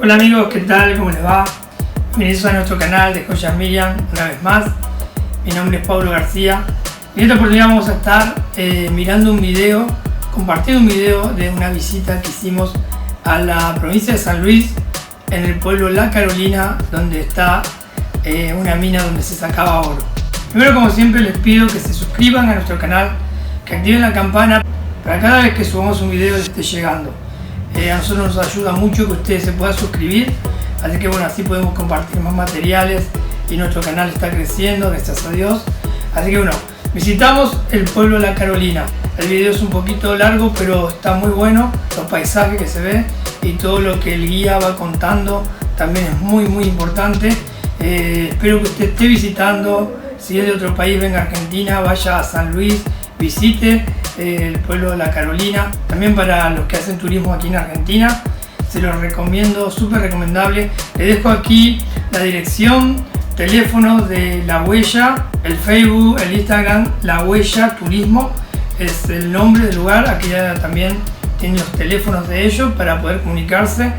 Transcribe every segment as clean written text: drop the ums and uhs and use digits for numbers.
Hola amigos, ¿qué tal? ¿Cómo les va? Bienvenidos a nuestro canal de Joyas Miriam una vez más. Mi nombre es Pablo García y en esta oportunidad vamos a estar mirando un video, compartiendo un video de una visita que hicimos a la provincia de San Luis, en el pueblo La Carolina, donde está una mina donde se sacaba oro. Primero, como siempre, les pido que se suscriban a nuestro canal, que activen la campana para cada vez que subamos un video les esté llegando. A nosotros nos ayuda mucho que ustedes se puedan suscribir, así que bueno, así podemos compartir más materiales y nuestro canal está creciendo, gracias a Dios. Así que bueno, visitamos el pueblo de La Carolina. El video es un poquito largo, pero está muy bueno, los paisajes que se ven y todo lo que el guía va contando también es muy importante. Espero que usted esté visitando, si es de otro país, venga a Argentina, vaya a San Luis, visite el pueblo de La Carolina. También para los que hacen turismo aquí en Argentina, se los recomiendo, súper recomendable. Les dejo aquí la dirección, teléfono de La Huella, el Facebook, el Instagram, La Huella Turismo es el nombre del lugar. Aquí ya también tienen los teléfonos de ellos para poder comunicarse,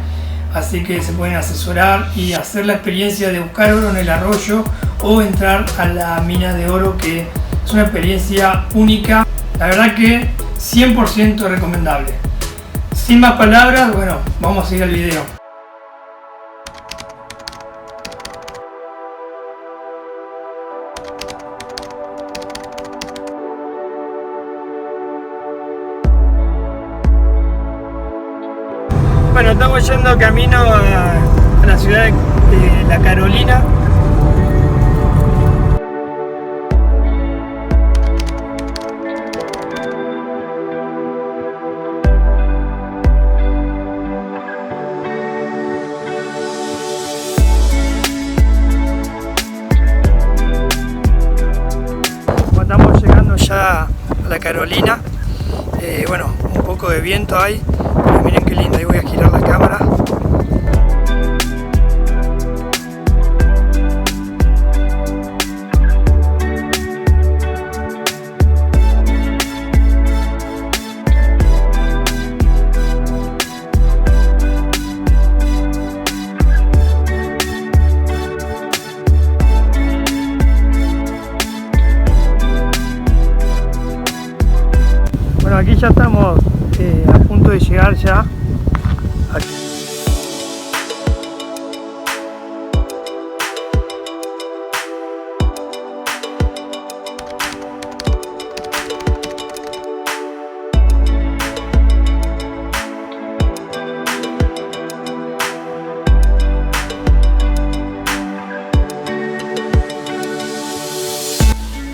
así que se pueden asesorar y hacer la experiencia de buscar oro en el arroyo o entrar a la mina de oro, que es una experiencia única. La verdad que 100% recomendable. Sin más palabras, bueno, vamos a ir al video. Bueno, estamos yendo camino a la ciudad de La Carolina. Estamos llegando ya a La Carolina. Bueno, un poco de viento hay, pero miren qué lindo. Ahí voy a girar la cámara. Bueno, aquí ya estamos a punto de llegar ya.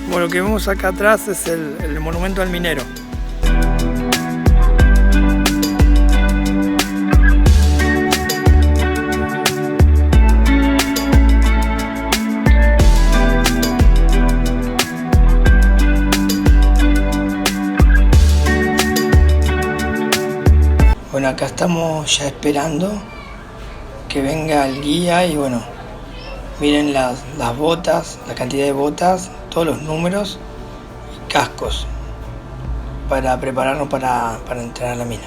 Bueno, lo que vemos acá atrás es el monumento al minero. Bueno, acá estamos ya esperando que venga el guía y bueno, miren las botas, la cantidad de botas, todos los números y cascos para prepararnos para entrar a la mina.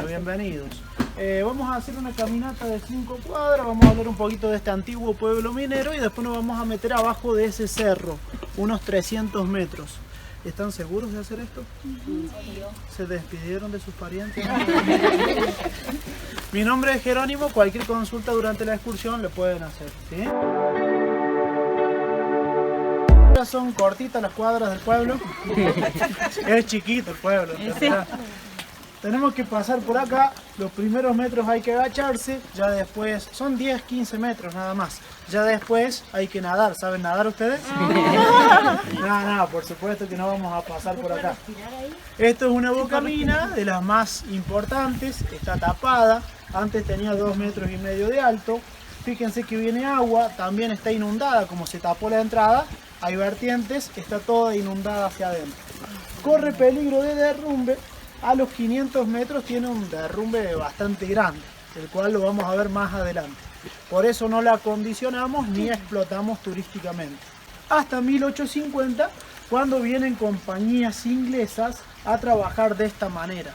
Bienvenidos. Vamos a hacer una caminata de 5 cuadras, vamos a hablar un poquito de este antiguo pueblo minero y después nos vamos a meter abajo de ese cerro, unos 300 metros. ¿Están seguros de hacer esto? ¿Se despidieron de sus parientes? Mi nombre es Jerónimo, cualquier consulta durante la excursión le pueden hacer, ¿sí? Son cortitas las cuadras del pueblo. Es chiquito el pueblo. Sí. Tenemos que pasar por acá, los primeros metros hay que agacharse, ya después, son 10-15 metros nada más, ya después hay que nadar. ¿Saben nadar ustedes? No, por supuesto que no vamos a pasar por acá. Esto es una bocamina de las más importantes, está tapada, antes tenía 2,5 metros de alto. Fíjense que viene agua, también está inundada, como se tapó la entrada, hay vertientes, está toda inundada hacia adentro. Corre peligro de derrumbe. A los 500 metros tiene un derrumbe bastante grande, el cual lo vamos a ver más adelante. Por eso no la acondicionamos ni explotamos turísticamente. Hasta 1850 cuando vienen compañías inglesas a trabajar de esta manera.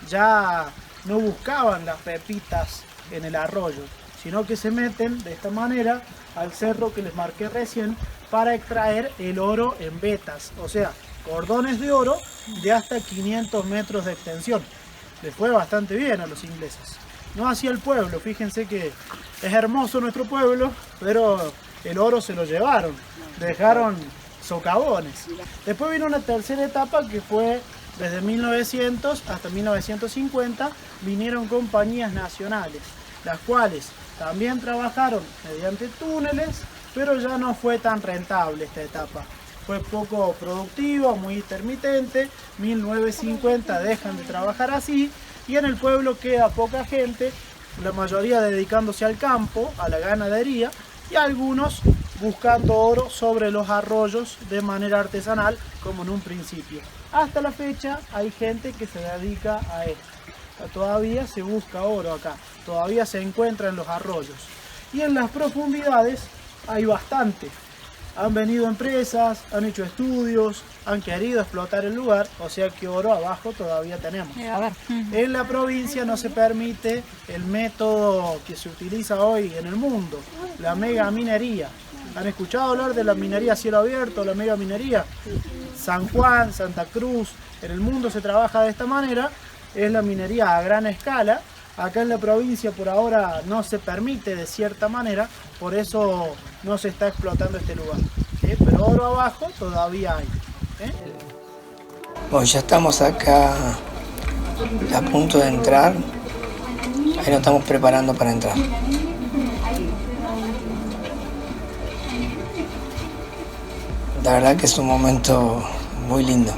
Ya no buscaban las pepitas en el arroyo, sino que se meten de esta manera al cerro que les marqué recién para extraer el oro en vetas, o sea, cordones de oro de hasta 500 metros de extensión. Les fue bastante bien a los ingleses. No así el pueblo, fíjense que es hermoso nuestro pueblo, pero el oro se lo llevaron, dejaron socavones. Después vino una tercera etapa que fue desde 1900 hasta 1950, vinieron compañías nacionales, las cuales también trabajaron mediante túneles, pero ya no fue tan rentable esta etapa. Fue poco productiva, muy intermitente. 1950 dejan de trabajar así y en el pueblo queda poca gente, la mayoría dedicándose al campo, a la ganadería y algunos buscando oro sobre los arroyos de manera artesanal como en un principio. Hasta la fecha hay gente que se dedica a esto. Todavía se busca oro acá, todavía se encuentra en los arroyos. Y en las profundidades hay bastante. Han venido empresas, han hecho estudios, han querido explotar el lugar, o sea que oro abajo todavía tenemos. En la provincia no se permite el método que se utiliza hoy en el mundo, la megaminería. ¿Han escuchado hablar de la minería a cielo abierto, la megaminería? San Juan, Santa Cruz, en el mundo se trabaja de esta manera, es la minería a gran escala. Acá en la provincia por ahora no se permite de cierta manera, por eso no se está explotando este lugar. Pero oro abajo todavía hay. Bueno, ya estamos acá a punto de entrar, ahí nos estamos preparando para entrar. La verdad que es un momento muy lindo.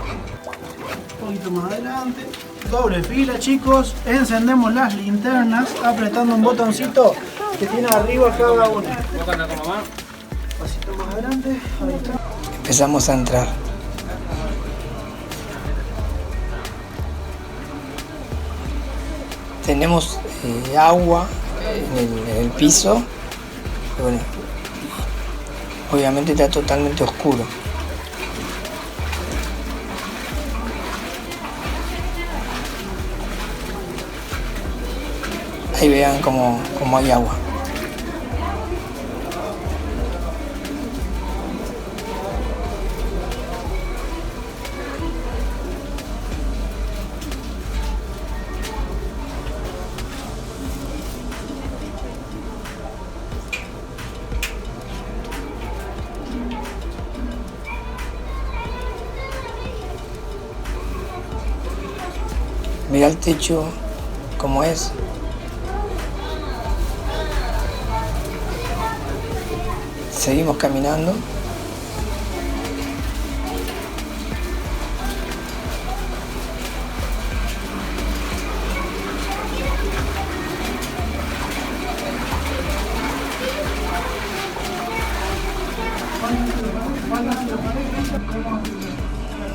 Un poquito más adelante. Doble fila, chicos. Encendemos las linternas apretando un botoncito que tiene arriba cada una. Pasito más adelante. Ahí está. Empezamos a entrar. Tenemos agua en el piso. Bueno, obviamente está totalmente oscuro. Ahí vean cómo hay agua. Mira el techo cómo es. Seguimos caminando.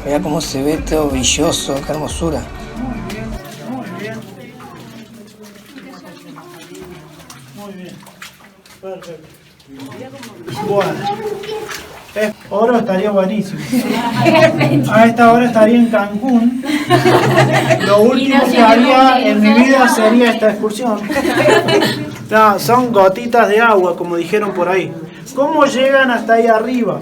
Mira cómo se ve todo brilloso, qué hermosura. Muy bien. Perfecto. Bueno, oro estaría buenísimo. A esta hora estaría en Cancún. Lo último que haría en mi vida sería esta excursión. No, son gotitas de agua, como dijeron por ahí. ¿Cómo llegan hasta ahí arriba?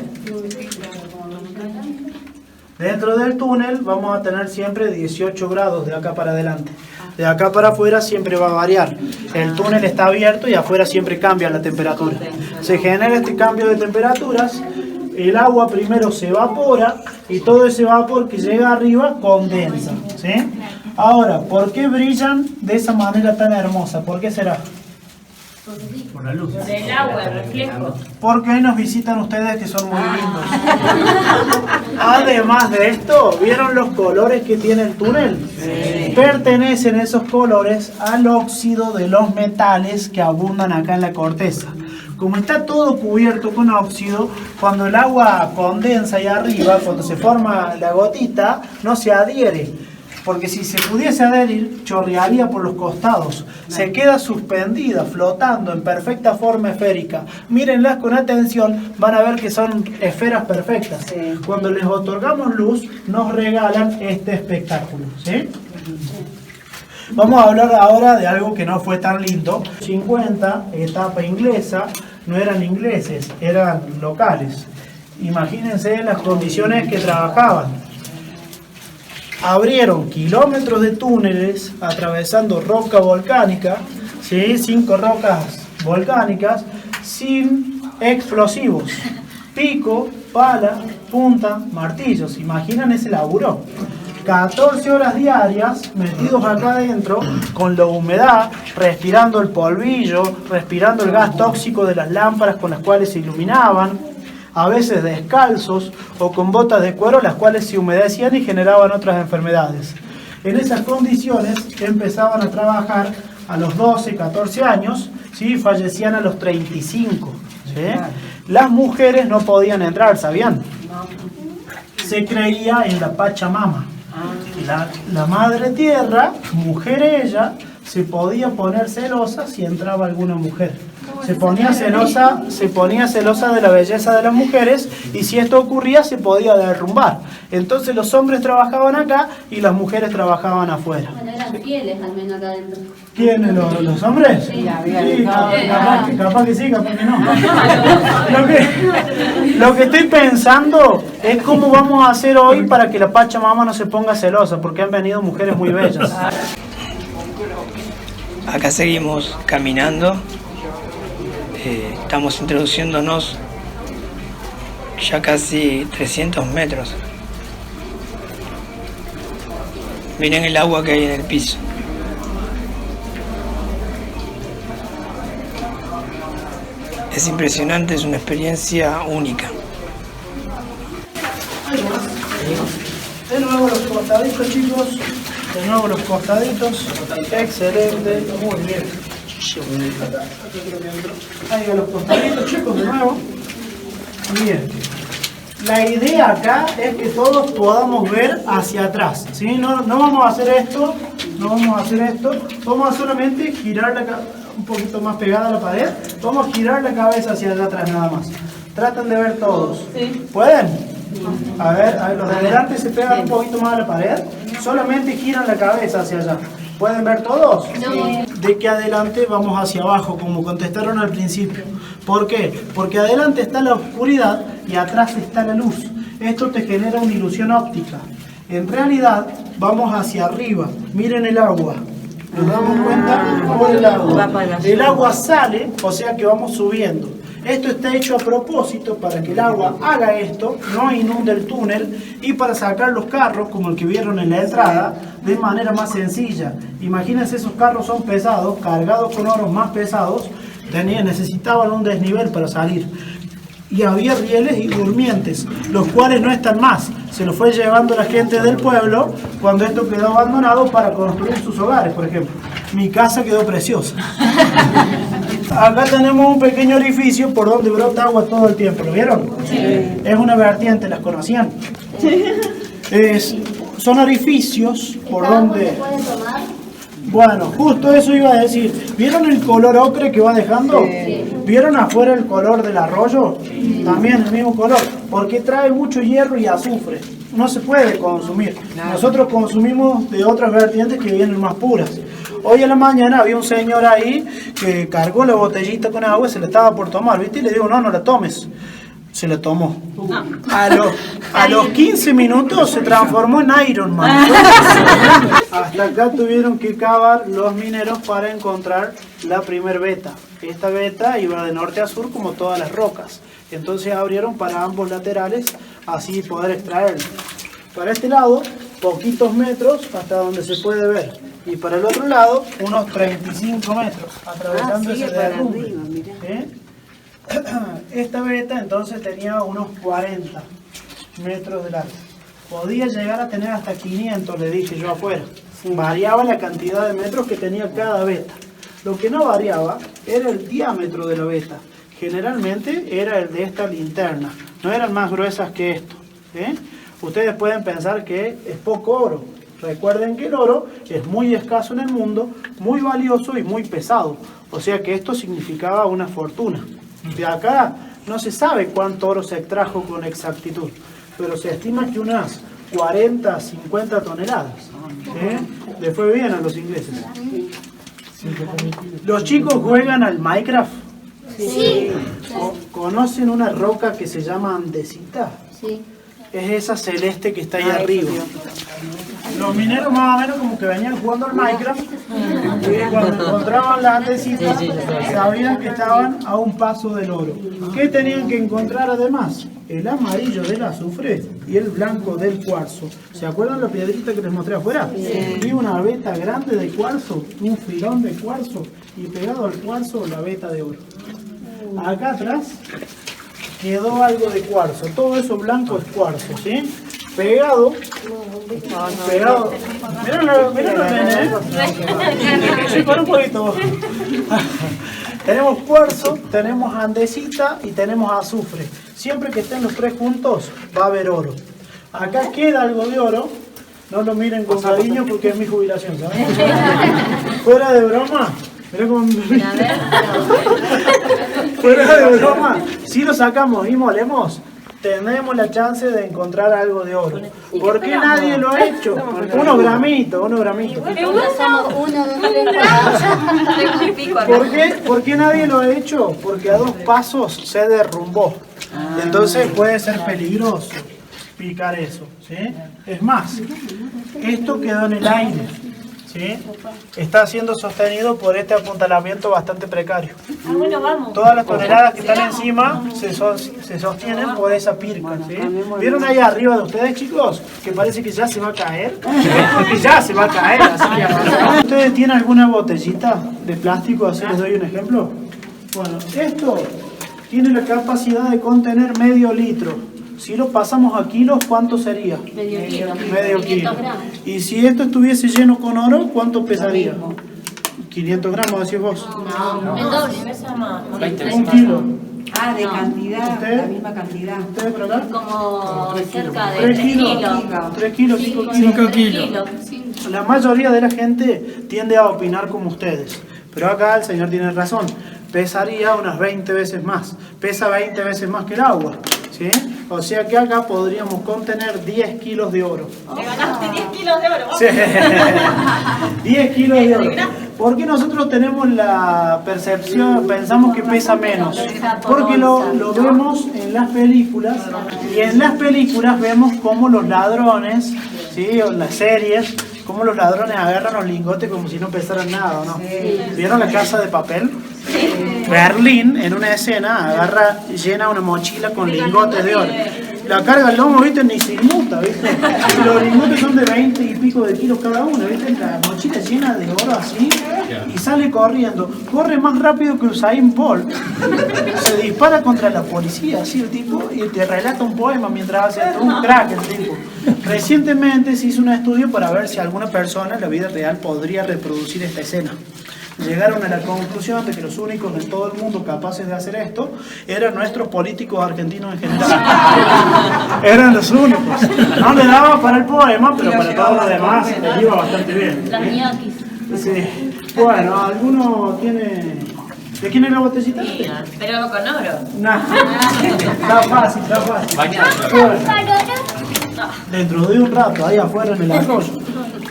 Dentro del túnel vamos a tener siempre 18 grados de acá para adelante. De acá para afuera siempre va a variar. El túnel está abierto y afuera siempre cambia la temperatura. Se genera este cambio de temperaturas, el agua primero se evapora y todo ese vapor que llega arriba condensa, ¿sí? Ahora, ¿por qué brillan de esa manera tan hermosa? ¿Por qué será? Por la luz. Del agua, el reflejo. Porque hoy nos visitan ustedes que son muy lindos. Además de esto, ¿vieron los colores que tiene el túnel? Sí. Pertenecen esos colores al óxido de los metales que abundan acá en la corteza. Como está todo cubierto con óxido, cuando el agua condensa ahí arriba, cuando se forma la gotita, no se adhiere. porque si se pudiese adherir, chorrearía por los costados. Se queda suspendida, flotando en perfecta forma esférica. Mírenlas con atención, van a ver que son esferas perfectas. Cuando les otorgamos luz, nos regalan este espectáculo, ¿sí? Vamos a hablar ahora de algo que no fue tan lindo. 50, etapa inglesa, no eran ingleses, eran locales. Imagínense las condiciones que trabajaban. Abrieron kilómetros de túneles atravesando roca volcánica, ¿sí? 5 rocas volcánicas sin explosivos. Pico, pala, punta, martillos. ¿Imaginan ese laburo? 14 horas diarias metidos acá adentro con la humedad, respirando el polvillo, respirando el gas tóxico de las lámparas con las cuales se iluminaban, a veces descalzos o con botas de cuero, las cuales se humedecían y generaban otras enfermedades. En esas condiciones empezaban a trabajar a los 12, 14 años, ¿sí? Fallecían a los 35. ¿Sí? Las mujeres no podían entrar, ¿sabían? Se creía en la Pachamama. La madre tierra, mujer ella, se podía poner celosa si entraba alguna mujer. Se ponía celosa de la belleza de las mujeres, y si esto ocurría se podía derrumbar. Entonces los hombres trabajaban acá y las mujeres trabajaban afuera. Bueno, eran fieles al menos acá adentro. ¿Quiénes? ¿Los hombres? Sí, capaz que sí, capaz que no. Lo que estoy pensando es cómo vamos a hacer hoy para que la Pachamama no se ponga celosa, porque han venido mujeres muy bellas. Acá seguimos caminando. Estamos introduciéndonos ya casi 300 metros. Miren el agua que hay en el piso. Es impresionante, es una experiencia única. De nuevo los costaditos, chicos. De nuevo los costaditos. Excelente. Muy bien. Ahí a los costaditos, chicos, de nuevo. Bien. La idea acá es que todos podamos ver hacia atrás, ¿sí? No vamos a hacer esto, no vamos a hacer esto. Vamos a solamente girar la cabeza un poquito más pegada a la pared. Vamos a girar la cabeza hacia allá atrás nada más. Tratan de ver todos. ¿Pueden? A ver, los de adelante se pegan un poquito más a la pared. Solamente giran la cabeza hacia allá. ¿Pueden ver todos? No. De que adelante vamos hacia abajo, como contestaron al principio. ¿Por qué? Porque adelante está la oscuridad y atrás está la luz. Esto te genera una ilusión óptica. En realidad, vamos hacia arriba. Miren el agua. ¿Nos damos cuenta? Por el agua. El agua sale, o sea que vamos subiendo. Esto está hecho a propósito para que el agua haga esto, no inunde el túnel, y para sacar los carros, como el que vieron en la entrada, de manera más sencilla. Imagínense, esos carros son pesados, cargados con oros más pesados, necesitaban un desnivel para salir. Y había rieles y durmientes, los cuales no están más. Se los fue llevando la gente del pueblo cuando esto quedó abandonado para construir sus hogares, por ejemplo. Mi casa quedó preciosa. Acá tenemos un pequeño orificio por donde brota agua todo el tiempo. ¿Lo vieron? Sí. Es una vertiente, ¿las conocían? Son orificios por donde... ¿Se puede tomar? Bueno, justo eso iba a decir. ¿Vieron el color ocre que va dejando? Sí. ¿Vieron afuera el color del arroyo? Sí. También el mismo color, porque trae mucho hierro y azufre. No se puede consumir. Nosotros consumimos de otras vertientes que vienen más puras. Hoy en la mañana había un señor ahí que cargó la botellita con agua y se la estaba por tomar, ¿viste? Y le digo, no la tomes. Se la tomó. A los 15 minutos se transformó en Iron Man. Hasta acá tuvieron que cavar los mineros para encontrar la primer veta. Esta veta iba de norte a sur como todas las rocas. Entonces abrieron para ambos laterales, así poder extraerlo. Para este lado, poquitos metros hasta donde se puede ver. Y para el otro lado, unos 35 metros, atravesando ese derrumbe. Esta veta entonces tenía unos 40 metros de largo. Podía llegar a tener hasta 500, le dije yo afuera. Variaba la cantidad de metros que tenía cada veta. Lo que no variaba era el diámetro de la veta. Generalmente era el de esta linterna. No eran más gruesas que esto. Ustedes pueden pensar que es poco oro, Recuerden que el oro es muy escaso en el mundo, muy valioso y muy pesado. O sea que esto significaba una fortuna. De acá no se sabe cuánto oro se extrajo con exactitud, pero se estima que unas 40, 50 toneladas. Le fue bien a los ingleses. ¿Los chicos juegan al Minecraft? Sí. ¿Conocen una roca que se llama andesita? Sí. Es esa celeste que está ahí arriba. Los mineros más o menos como que venían jugando al Minecraft y cuando encontraban la andesita sabían que estaban a un paso del oro. ¿Qué tenían que encontrar además? El amarillo del azufre y el blanco del cuarzo. ¿Se acuerdan la piedrita que les mostré afuera? Y una veta grande de cuarzo, un filón de cuarzo y pegado al cuarzo la veta de oro. Acá atrás quedó algo de cuarzo, todo eso blanco es cuarzo, ¿sí? Pegado, míralo, nene, sí, con un poquito. Tenemos cuarzo, tenemos andesita y tenemos azufre. Siempre que estén los tres juntos va a haber oro. Acá queda algo de oro, no lo miren con cariño porque es mi jubilación, ¿saben? Fuera de broma. Mirá cómo fuera de broma, si lo sacamos y molemos, tenemos la chance de encontrar algo de oro. ¿Por qué nadie lo ha hecho? Unos gramitos. ¿Por qué nadie lo ha hecho? Porque a 2 pasos se derrumbó. Entonces puede ser peligroso picar eso, ¿sí? Es más, esto quedó en el aire. ¿Sí? Está siendo sostenido por este apuntalamiento bastante precario. Todas las toneladas que están encima se sostienen por esa pirca. ¿Sí? ¿Vieron ahí arriba de ustedes, chicos? Que parece que ya se va a caer. Porque ya se va a caer. Así que... ¿Ustedes tienen alguna botellita de plástico? Así les doy un ejemplo. Bueno, esto tiene la capacidad de contener medio litro. Si lo pasamos a kilos, ¿cuánto sería? Medio kilo. Y si esto estuviese lleno con oro, ¿cuánto pesaría? 500 gramos, decís vos. No, Un kilo. Ah, de cantidad, ¿Usted? la misma cantidad. ¿Ustedes por acá? como cerca de 3 kilos. 3 kilos, 5 kilos. La mayoría de la gente tiende a opinar como ustedes. Pero acá el señor tiene razón. Pesaría unas 20 veces más. Pesa 20 veces más que el agua. ¿Sí? O sea que acá podríamos contener 10 kilos de oro. Te ganaste 10 kilos de oro. Sí. 10 kilos de oro. ¿Por qué nosotros tenemos la percepción, pensamos que pesa menos? Porque lo vemos en las películas y en las películas vemos cómo los ladrones, ¿sí? O en las series, cómo los ladrones agarran los lingotes como si no pesaran nada, ¿no? ¿Vieron La Casa de Papel? Berlín, en una escena, llena una mochila con lingotes de oro. La carga al lomo, ¿viste? Ni se inmuta, ¿viste? Y los lingotes son de 20 y pico de kilos cada uno, ¿viste? La mochila llena de oro así y sale corriendo. Corre más rápido que Usain Bolt. Se dispara contra la policía, así el tipo, y te relata un poema mientras hace esto. Un crack el tipo. Recientemente se hizo un estudio para ver si alguna persona en la vida real podría reproducir esta escena. Llegaron a la conclusión de que los únicos en todo el mundo capaces de hacer esto eran nuestros políticos argentinos en general. Eran los únicos. No le daba para el poema, pero para todos los demás le iba bastante bien. Las ñoquis. Sí. Bueno, ¿alguno tiene...? ¿De quién es la botellita? Pero con oro. Nah. Está fácil, está fácil. Bueno, dentro de un rato, ahí afuera en el arroyo.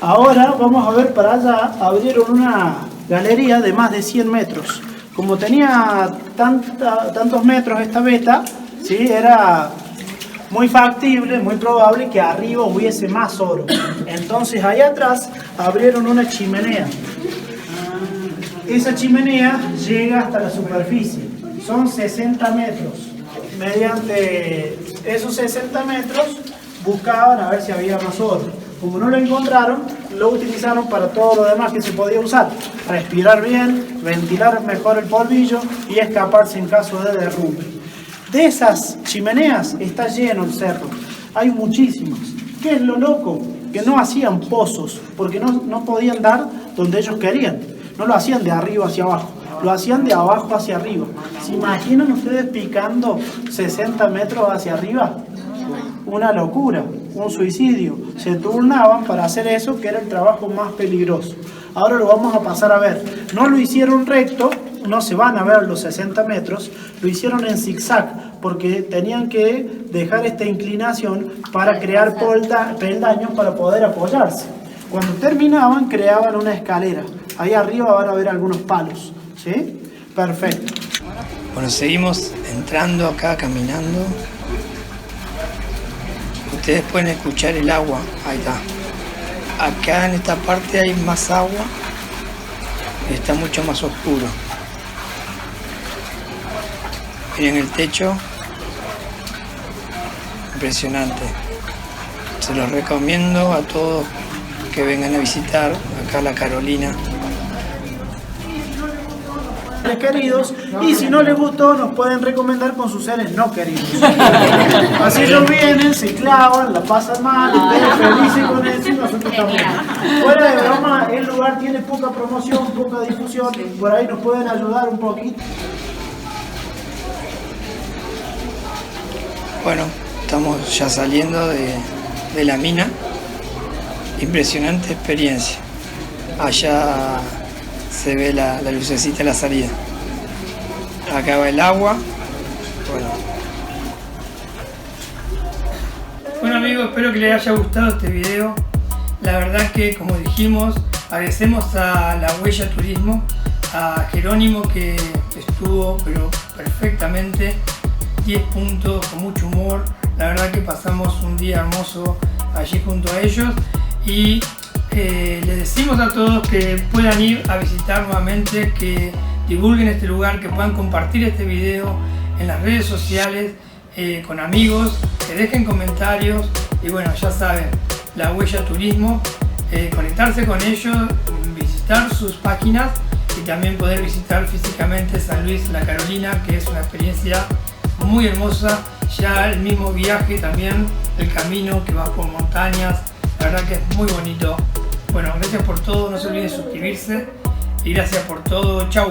Ahora vamos a ver para allá, abrieron una galería de más de 100 metros. Como tenía tantos metros esta veta, ¿sí? Era muy factible, muy probable que arriba hubiese más oro. Entonces ahí atrás abrieron una chimenea. Esa chimenea llega hasta la superficie. Son 60 metros. Mediante esos 60 metros buscaban a ver si había más oro. Como no lo encontraron, lo utilizaron para todo lo demás que se podía usar. Respirar bien, ventilar mejor el polvillo y escaparse en caso de derrumbe. De esas chimeneas está lleno el cerro. Hay muchísimas. ¿Qué es lo loco? Que no hacían pozos, porque no podían dar donde ellos querían. No lo hacían de arriba hacia abajo, lo hacían de abajo hacia arriba. ¿Se imaginan ustedes picando 60 metros hacia arriba? Una locura. un suicidio. Se turnaban para hacer eso, que era el trabajo más peligroso. Ahora lo vamos a pasar a ver. No lo hicieron recto, no se van a ver los 60 metros, lo hicieron en zigzag, porque tenían que dejar esta inclinación para crear peldaños para poder apoyarse. Cuando terminaban, creaban una escalera. Ahí arriba van a ver algunos palos, ¿sí? Perfecto. Bueno, seguimos entrando acá, caminando. Ustedes pueden escuchar el agua, ahí está. Acá en esta parte hay más agua y está mucho más oscuro. Miren el techo, impresionante. Se los recomiendo a todos que vengan a visitar acá la Carolina. Queridos, y si no les gustó nos pueden recomendar con sus seres no queridos. Así ellos vienen, se clavan, la pasan mal, ustedes felices con eso y nosotros también. Fuera de broma, el lugar tiene poca promoción, poca difusión, por ahí nos pueden ayudar un poquito. Bueno, estamos ya saliendo de la mina. Impresionante experiencia. Allá se ve la lucecita de la salida. Acá va el agua. Bueno amigos, espero que les haya gustado este video. La verdad que, como dijimos, agradecemos a La Huella Turismo, a Jerónimo, que estuvo pero perfectamente, 10 puntos, con mucho humor. La verdad que pasamos un día hermoso allí junto a ellos, y les decimos a todos que puedan ir a visitar nuevamente, que divulguen este lugar, que puedan compartir este video en las redes sociales con amigos, que dejen comentarios, y bueno, ya saben, La Huella Turismo, conectarse con ellos, visitar sus páginas y también poder visitar físicamente San Luis La Carolina, que es una experiencia muy hermosa. Ya el mismo viaje también, el camino que va por montañas, la verdad que es muy bonito. Bueno, gracias por todo, no se olviden suscribirse y gracias por todo. Chau.